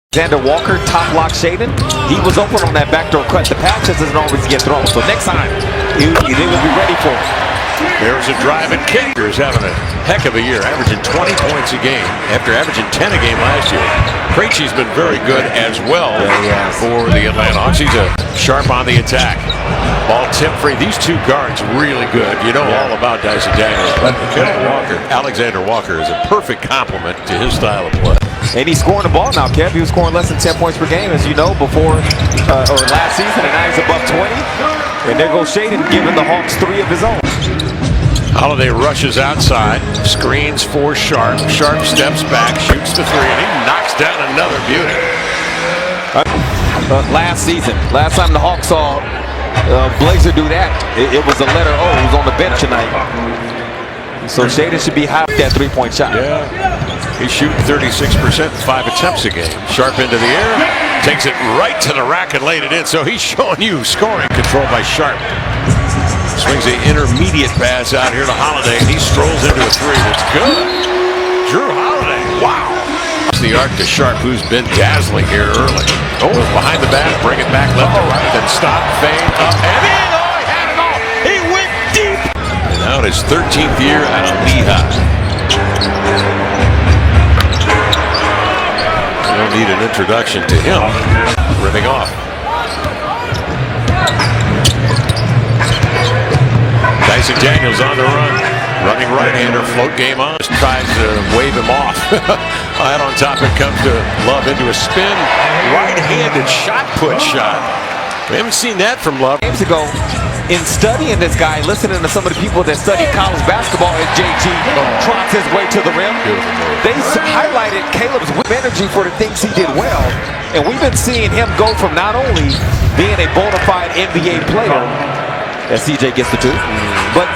Xander Walker, top lock Shaden. He was open on that backdoor cut. The pass just doesn't always get thrown. So next time, they will be ready for it. There's a drive and kick. He's having a heck of a year, averaging 20 points a game after averaging 10 a game last year. Krejci's been very good as well for the Atlanta Hawks. He's a sharp on the attack. Ball tip free. These two guards really good. You know all about Dyson Daniels. But Alexander Walker is a perfect complement to his style of play. And he's scoring the ball now, Kev. He was scoring less than 10 points per game, as you know, before or last season, and now he's above 20. And there goes Shaden giving the Hawks 3 of his own. Holiday rushes outside, screens for Sharp. Sharp steps back, shoots the 3, and he knocks down another beauty. Last season, last time the Hawks saw Blazer do that, it was a letter O who's on the bench tonight. So Shaden should be high with that 3-point shot. Yeah, he's shooting 36%, 5 attempts a game. Sharp into the air, takes it right to the rack and laid it in. So he's showing you scoring control by Sharp. Swings the intermediate pass out here to Holiday, and he strolls into a 3 that's good. Drew Holiday, wow. The arc to Sharp, who's been dazzling here early. Oh, behind the back, bring it back left to right, then stop, fade, up, and in. Oh, he had it all. He went deep. And now in his 13th year out of Lehigh. You don't need an introduction to him. Ripping off. Dyson Daniels on the run. Running right-hander, float game on. Tries to wave him off. Out on top, it comes to Love into a spin. Right-handed shot put shot. We haven't seen that from Love. Games ago, in studying this guy, listening to some of the people that study college basketball as JG trots his way to the rim, they highlighted Caleb's energy for the things he did well. And we've been seeing him go from not only being a bona fide NBA player, as CJ gets the 2, but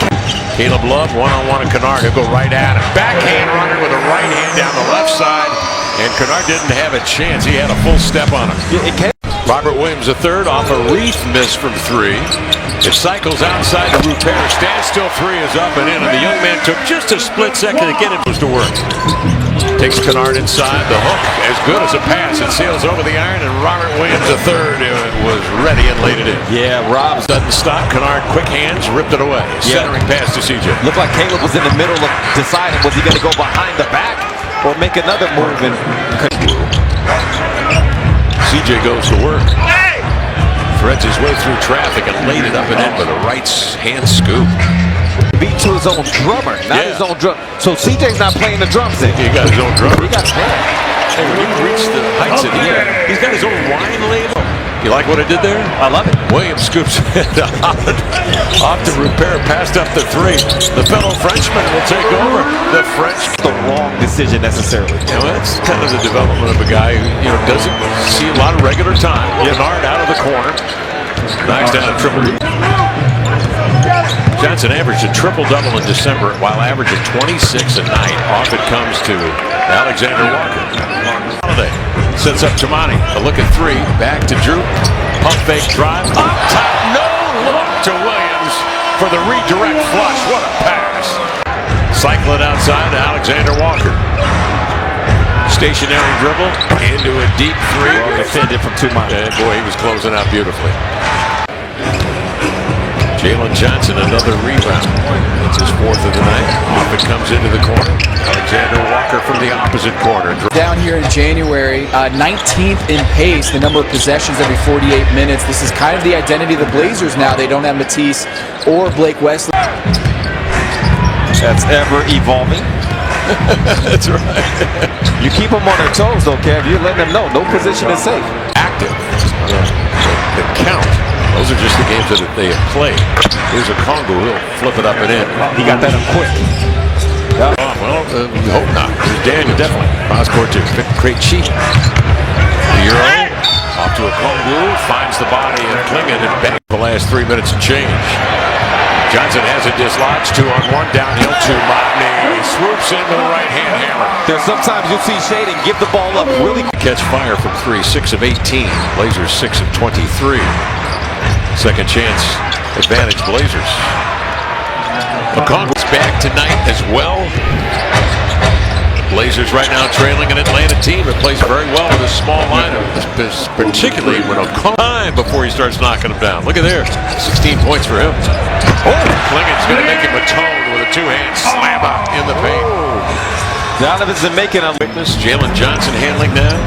Caleb Love one-on-one and Kennard. He'll go right at him. Backhand runner with a right hand down the left side. And Kennard didn't have a chance. He had a full step on him. Robert Williams III off a Reef miss from 3. It cycles outside the Rupert. Standstill 3 is up and in. And the young man took just a split second to get it to work. Takes Kennard inside. The hook as good as a pass. It sails over the iron. And Robert Williams III was ready and laid it in. Yeah, Rob doesn't stop. Kennard, quick hands, ripped it away. Centering pass to CJ. Looked like Caleb was in the middle of deciding was he going to go behind the back or make another move. And CJ goes to work. Threads his way through traffic and laid it up and in with a right hand scoop. Beat to his own drummer, not his own drum. So CJ's not playing the drums in. He got his own drummer. He got his hand. Hey, when you reach the heights of the air, he's got his own wine label. You like what I did there? I love it. Williams scoops it off to Rupert, passed up the 3. The fellow Frenchman will take over. The French. The wrong decision necessarily. You know, that's kind of the development of a guy who doesn't see a lot of regular time. Kennard out of the corner. Knocks down a triple. Johnson averaged a triple-double in December while averaging 26 a night. Off it comes to Alexander Walker. Holiday sets up Tamani. A look at 3. Back to Drew. Pump fake drive. Up top. No look to Williams for the redirect flush. What a pass. Cycle it outside to Alexander Walker. Stationary dribble into a deep 3. Well defended from 2 miles. And boy, he was closing out beautifully. Jalen Johnson, another rebound. That's his 4th of the night. Off it comes into the corner. Alexander Walker from the opposite corner. Down here in January, 19th in pace, the number of possessions every 48 minutes. This is kind of the identity of the Blazers now. They don't have Matisse or Blake Wesley. That's ever evolving. That's right. You keep them on their toes, though, Kev. You're letting them know no position is safe. Active. The count. Those are just the games that they have played. Here's a Congo. He'll flip it up and in. He got that up quick. Yeah. Oh, well, we hope not. There's Daniel, definitely. Cross court to Krejci. Euro. Off to a Congo. Finds the body of Klingon and back the last 3 minutes and change. Johnson has it dislodged. 2-on-1. Downhill to Motney. Swoops in with a right-hand hammer. There's sometimes you'll see Shaden give the ball up really quick. Catch fire from 3. 6 of 18. Blazers 6 of 23. Second chance advantage Blazers. McCong's back tonight as well. Blazers right now trailing an Atlanta team that plays very well with a small lineup, particularly when time before he starts knocking them down. Look at there, 16 points for him. Oh, Klingen's going to make him atone with a two-hand slam out in the paint. Donovan's making a witness. Jalen Johnson handling now.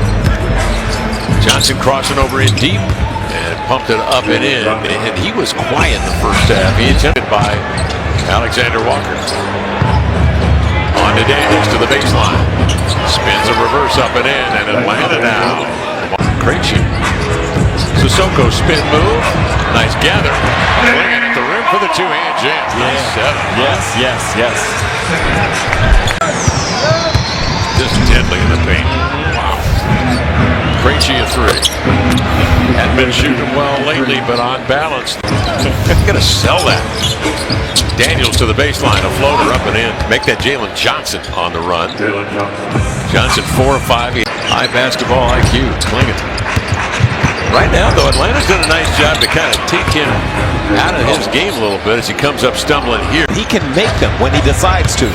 Johnson crossing over in deep and pumped it up and in. And he was quiet in the first half. He attempted by Alexander Walker. On to Daniels to the baseline. Spins a reverse up and in. And Atlanta now. Krejci. Sissoko spin move. Nice gather. Klingen at the rim for the two-hand jam. Nice setup. Yes. Just deadly in the paint. Wow. Krejci a three. Hadn't been shooting well lately, but on balance. Gonna sell that. Daniels to the baseline, a floater up and in. Make that Jalen Johnson on the run. Johnson 4 of 5. High basketball IQ. Klingen. Right now, though, Atlanta's done a nice job to kind of take him out of his game a little bit as he comes up stumbling here. He can make them when he decides to.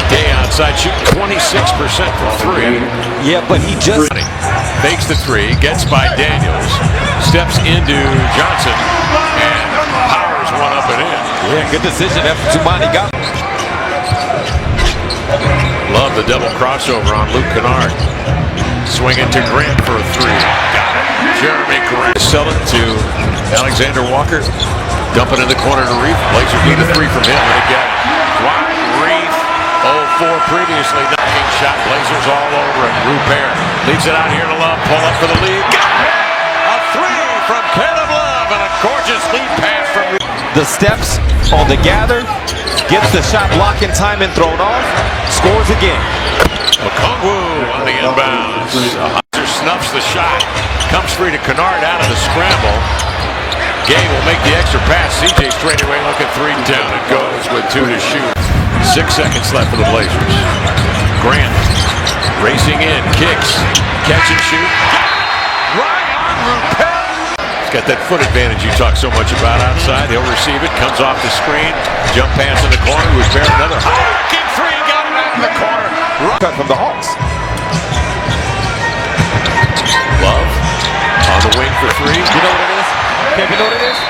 Gay outside shooting 26% from three. Yeah, but he just fakes the three, gets by Daniels, steps into Johnson, and powers one up and in. Yeah, good decision after Tumani got. Love the double crossover on Luke Kennard. Swinging to Grant for a three. Got it. Jeremy Grant. Sell it to Alexander Walker. Dump it in the corner to Reef. Blazers need a three from him. And again, wide Reef. 0-4 previously. Knocking shot. Blazers all over it. Rupert leaves it out here to Love. Pull up for the lead. Got it. A three from Caleb Love. And a gorgeous lead pass from Reef. The steps on the gather. Gets the shot block in time and thrown off. Scores again. Okongwu on the inbounds. Hunter snuffs the shot. Comes free to Kennard out of the scramble. Gay will make the extra pass. CJ straight away looking three down. It goes with 2 to shoot. 6 seconds left for the Blazers. Grant racing in. Kicks. Catch and shoot. Right on Rupert. He's got that foot advantage you talk so much about outside. He'll receive it. Comes off the screen. Jump pass in the corner. Rupert another high three. Got it out in the corner. Cut from the Hawks. Love on the wing for three. You know what it is? Kevin, you know what it is?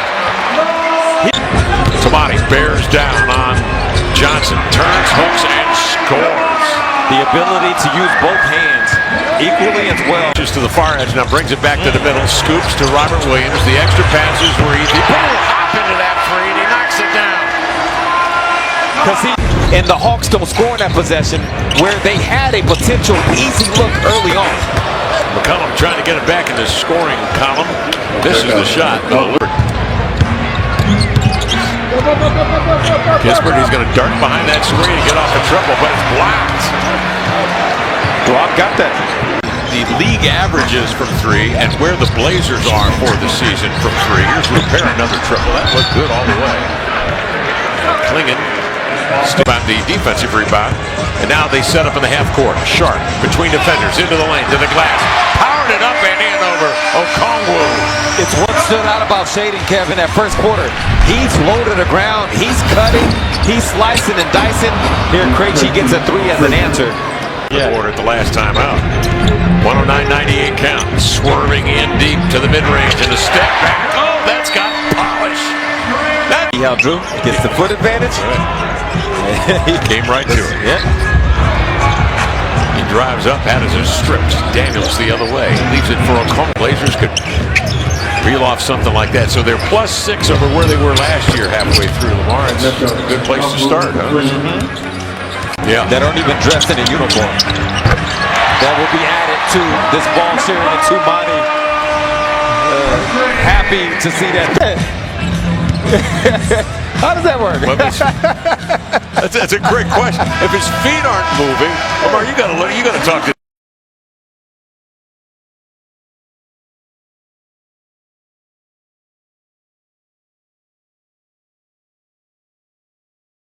Tamani bears down on Johnson. Turns, hooks, and scores. The ability to use both hands equally as well. Just to the far edge now, brings it back to the middle. Scoops to Robert Williams. The extra passes were easy. Put a hop into that three, and he knocks it down. And the Hawks don't score in that possession where they had a potential easy look early on. McCollum trying to get it back in the scoring column. This is the shot. Kispert, he's going to dart behind that screen and get off the trouble, but it's blocked. Rob got that. The league averages from three and where the Blazers are for the season from three. Here's Rupert, another triple. That looked good all the way. Klingen still on the defensive rebound. And now they set up in the half court. Sharp between defenders into the lane to the glass. Powered it up and in over Okongwu. It's what stood out about Shaden, Kevin, that first quarter. He's low to the ground. He's cutting. He's slicing and dicing. Here, Krejci gets a three as an answer. Order at the last time out. 109.98 count. Swerving in deep to the mid-range and a step back. Oh, that's got polish. See how Drew gets the foot advantage? He came right to it. Yeah. He drives up, had it stripped. Daniels the other way. Leaves it for Okongwu. Blazers could reel off something like that. So they're +6 over where they were last year halfway through. Lamar, it's a good place to start, huh? Yeah. That aren't even dressed in a uniform. That will be added to this ball sharing and Tumani. Happy to see that. How does that work? Well, that's a great question. If his feet aren't moving, Lamar, you got to talk to